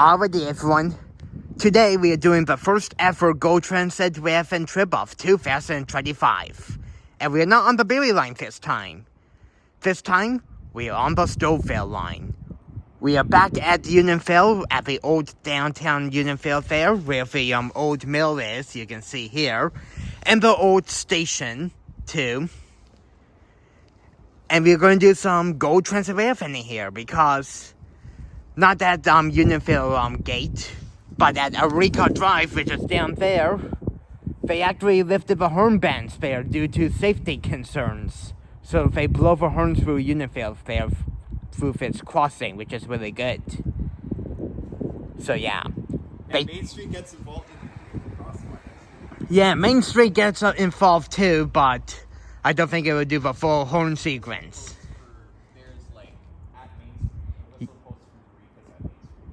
Alrighty everyone, today we are doing the first ever Go Transit Railfanning trip of 2025. And we are not on the Berry line this time. This time, we are on the Stouffville line. We are back at Unionville, at the old downtown Unionville there, where the old mill is, you can see here. And the old station, too. And we're going to do some Go Transit Railfanning here, because not at Unionville gate, but at Eureka Drive, which is down there, they actually lifted the horn bands there due to safety concerns. So they blow the horns through Unionville there, through this crossing, which is really good. So yeah. Main Street gets involved in the crosswalk. Yeah, Main Street gets involved too, but I don't think it would do the full horn sequence.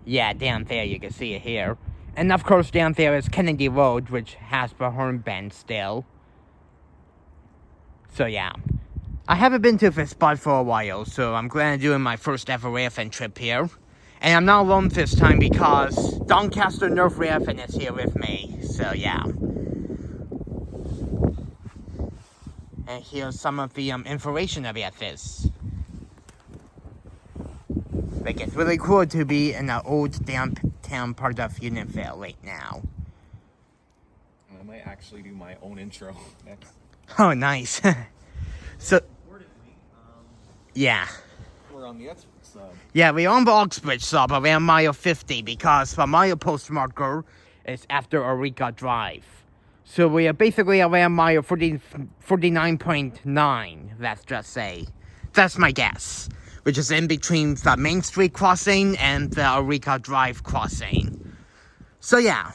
Yeah, down there, you can see it here. And of course, down there is Kennedy Road, which has the horn band still. So yeah. I haven't been to this spot for a while, so I'm glad I'm doing my first ever Railfanning trip here. And I'm not alone this time because Doncaster North Railfanning is here with me, so yeah. And here's some of the information about this. Like, it's really cool to be in the old downtown part of Unionville right now. I might actually do my own intro next. Oh, nice. So, yeah. We're on the Uxbridge side. Yeah, we're on the Uxbridge side around mile 50 because the mile post marker is after Eureka Drive. So we are basically around mile 49.9, let's just say. That's my guess. Which is in between the Main Street crossing and the Eureka Drive crossing. So yeah.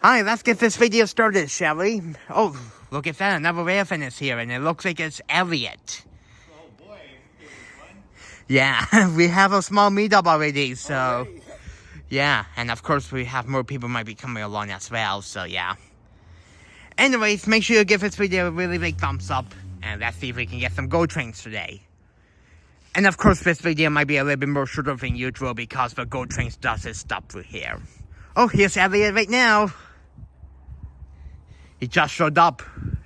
Alright, let's get this video started, shall we? Oh, look at that, another Railfanning is here, and it looks like it's Elliot. Oh boy, it was fun. Yeah, we have a small meetup already, so... Yeah, and of course we have more people might be coming along as well, so yeah. Anyways, make sure you give this video a really big thumbs up, and let's see if we can get some GO trains today. And of course this video might be a little bit more shorter than usual because the GO trains doesn't stop through here. Oh, here's Elliot right now. He just showed up,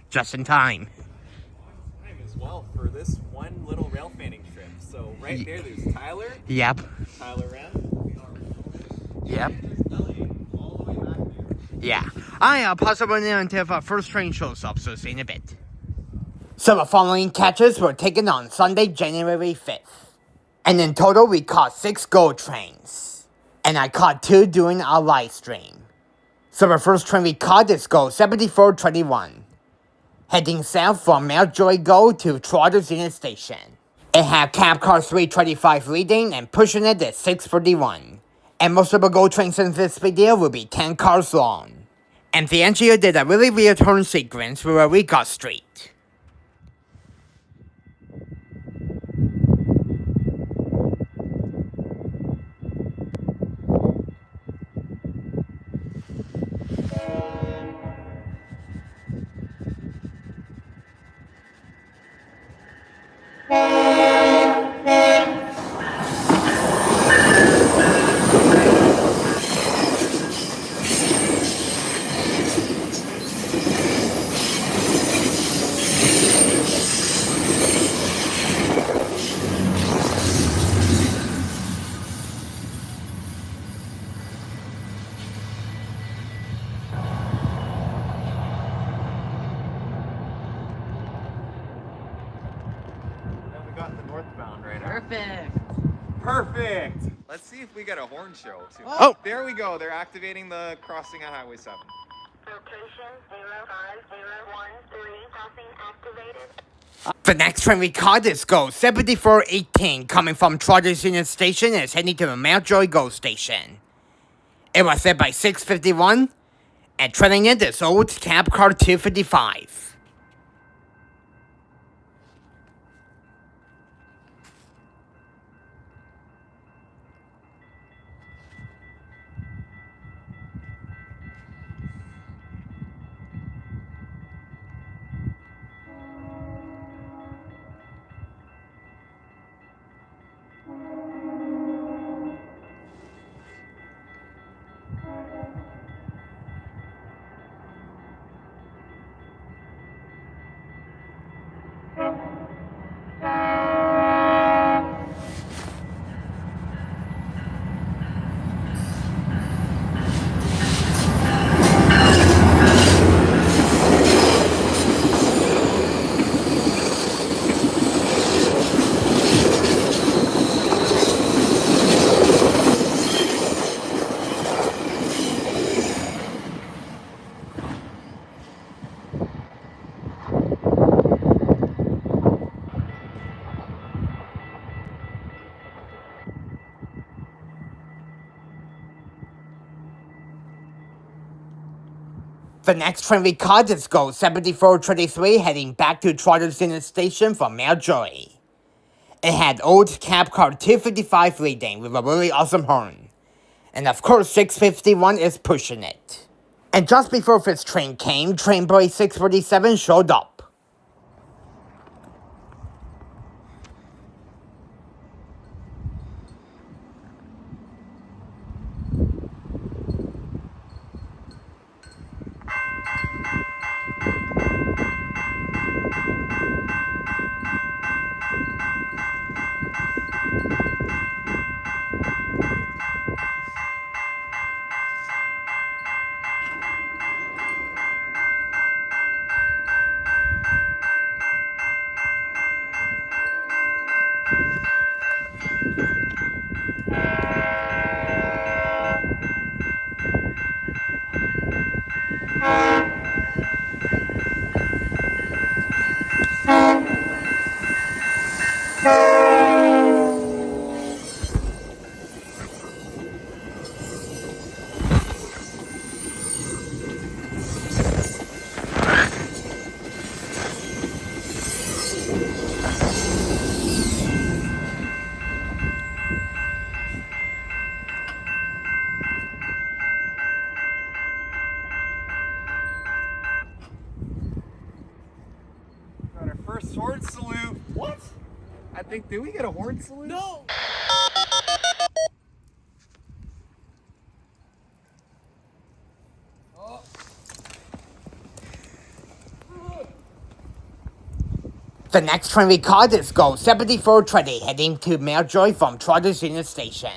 just in time. On time as well for this one little Railfanning trip. So right there, there's Tyler. Yep. Tyler M. Yep. All the way back there. Yeah. I'll pause it now until the first train shows up, so see you in a bit. So the following catches were taken on Sunday, January 5th. And in total, we caught 6 GO trains. And I caught 2 during our live stream. So the first train we caught is GO 7421. Heading south from Mountjoy GO to Trotters Union Station. It had cab car 325 leading and pushing it at 641. And most of the GO trains in this video will be 10 cars long. And the engineer did a really weird turn sequence through Eureka Street. Now we got the Northbound right now. Perfect. Perfect. Let's see if we get a horn show too. Oh. There we go. They're activating the crossing at Highway 7. Location 05013, crossing activated. The next train we caught is GO 7418 coming from Trotters Union Station and is heading to the Mountjoy GO Station. It was set by 651 and trailing it is old cab car 255. The next train we caught is Go 7423 heading back to Trotters Unit Station from Mountjoy. It had old cab car 255 leading with a really awesome horn. And of course 651 is pushing it. And just before this train came, Trainboy 647 showed up. Got our first horn salute. What? I think, did we get a horn salute? No! The next train we caught is Go 7420 heading to Mountjoy from Trotters Unit Station.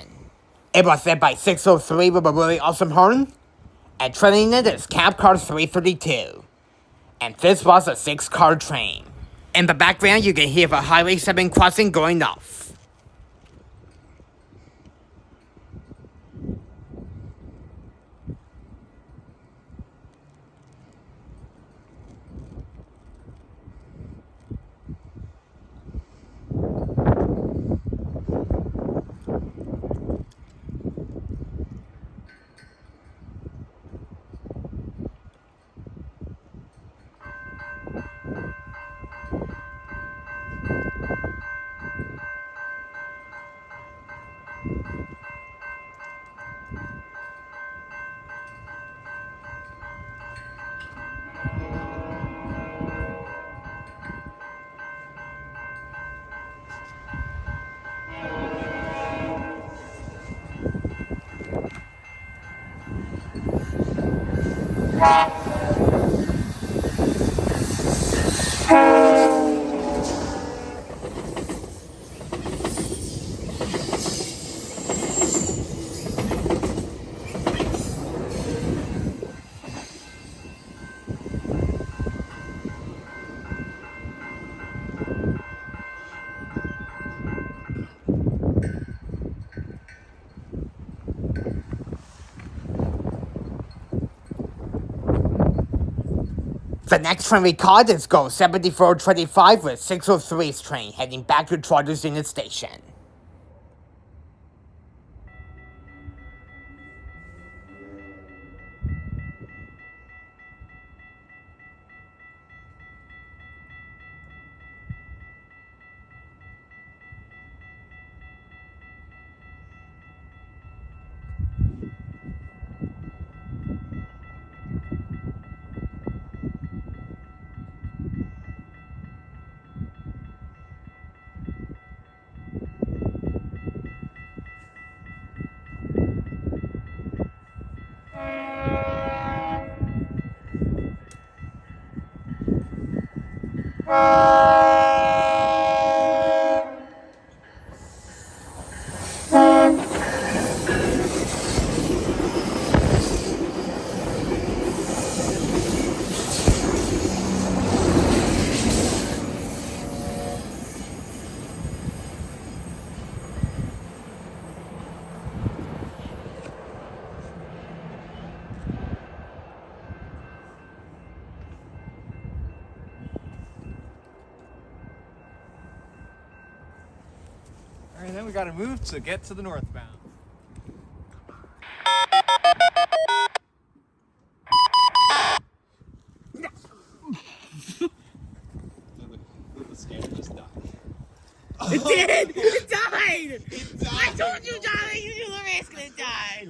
It was led by 603 with a really awesome horn, and trailing it is cab car 332. And this was a 6-car train. In the background you can hear the Highway 7 crossing going off. The next train we caught is Go 7425 with 603's train heading back to Trotters Unit Station. Alright, then we gotta move to get to the northbound. It did! It died! I told you, Johnny! You knew the race gonna die!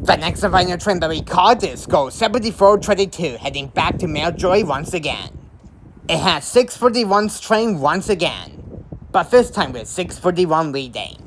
The next final train that we caught is Go 7422, heading back to Mountjoy once again. It has 641's train once again, but this time with 641 leading.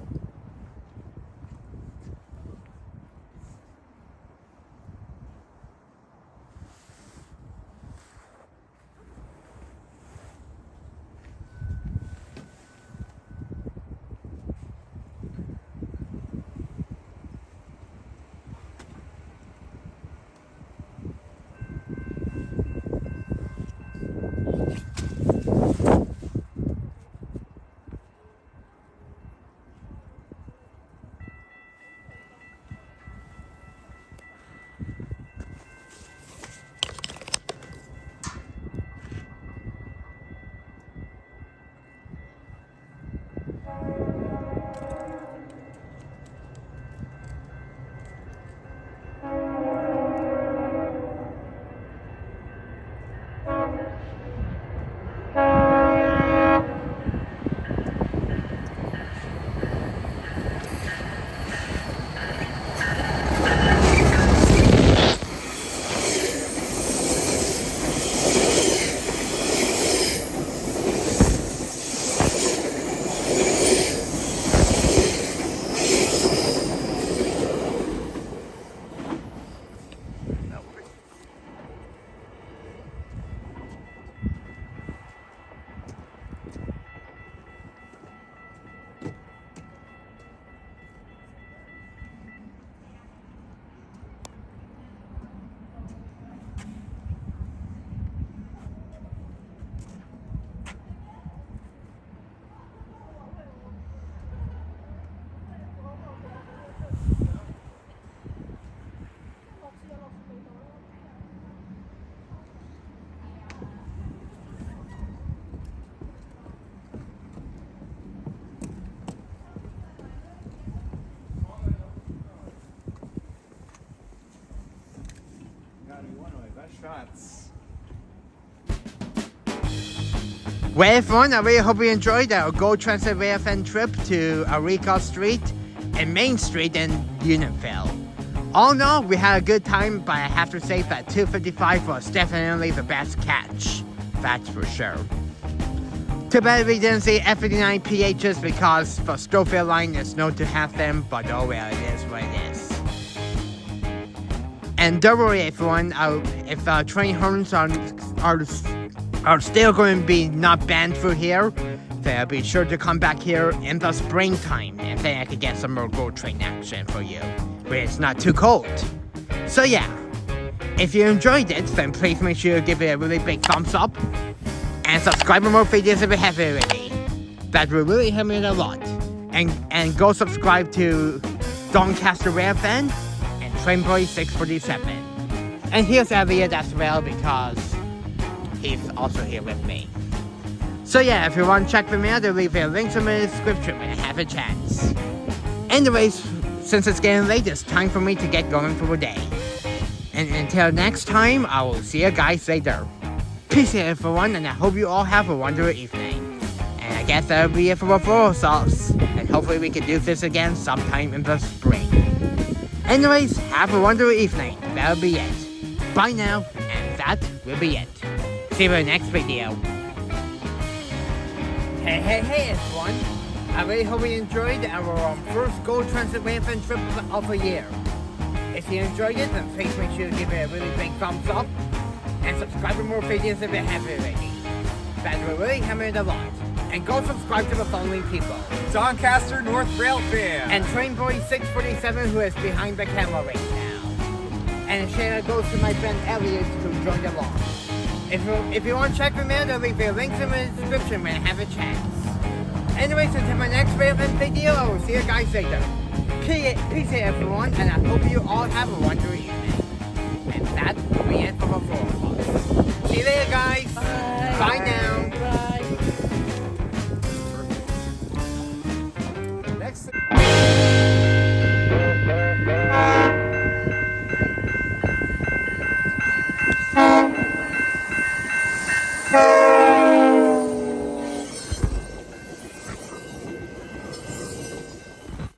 Shots. Well, everyone, I really hope you enjoyed our Go Transit Railfanning trip to Eureka Street and Main Street in Unionville. All in all, we had a good time, but I have to say that 255 was definitely the best catch. That's for sure. Too bad we didn't see F59 PHs because the Stowfield line is known to have them, but oh well, it is what it is. And don't worry, everyone, if train horns are still going to be not banned through here, then I'll be sure to come back here in the springtime, and then I can get some more GO train action for you, where it's not too cold. So yeah, if you enjoyed it, then please make sure you give it a really big thumbs up, and subscribe for more videos if you haven't already. That will really help me a lot. And go subscribe to Doncaster Railfanning and Trainboy 647. And here's Elliot as well because he's also here with me. So yeah, if you want to check them out, I'll leave their links in the description when I have a chance. Anyways, since it's getting late, it's time for me to get going for the day. And until next time, I will see you guys later. Peace out everyone, and I hope you all have a wonderful evening. And I guess that'll be it for the floral sauce. And hopefully we can do this again sometime in the spring. Anyways, have a wonderful evening. That'll be it. Bye now, and that will be it. See you in the next video. Hey everyone. I really hope you enjoyed our first GO Transit Railfanning trip of the year. If you enjoyed it, then please make sure to give it a really big thumbs up. And subscribe for more videos if you haven't already. That will really help me a lot. And go subscribe to the following people: Doncaster North Railfanning. and Trainboy 647, who is behind the camera right now. And a shout out goes to my friend Elliot, who joined along. If you want to check them out, I'll leave their links in the description when I have a chance. Anyways, until my next Railfanning video, I will see you guys later. Peace out everyone, and I hope you all have a wonderful evening. And that will be it for the four of us. See you later guys. Bye now. Next.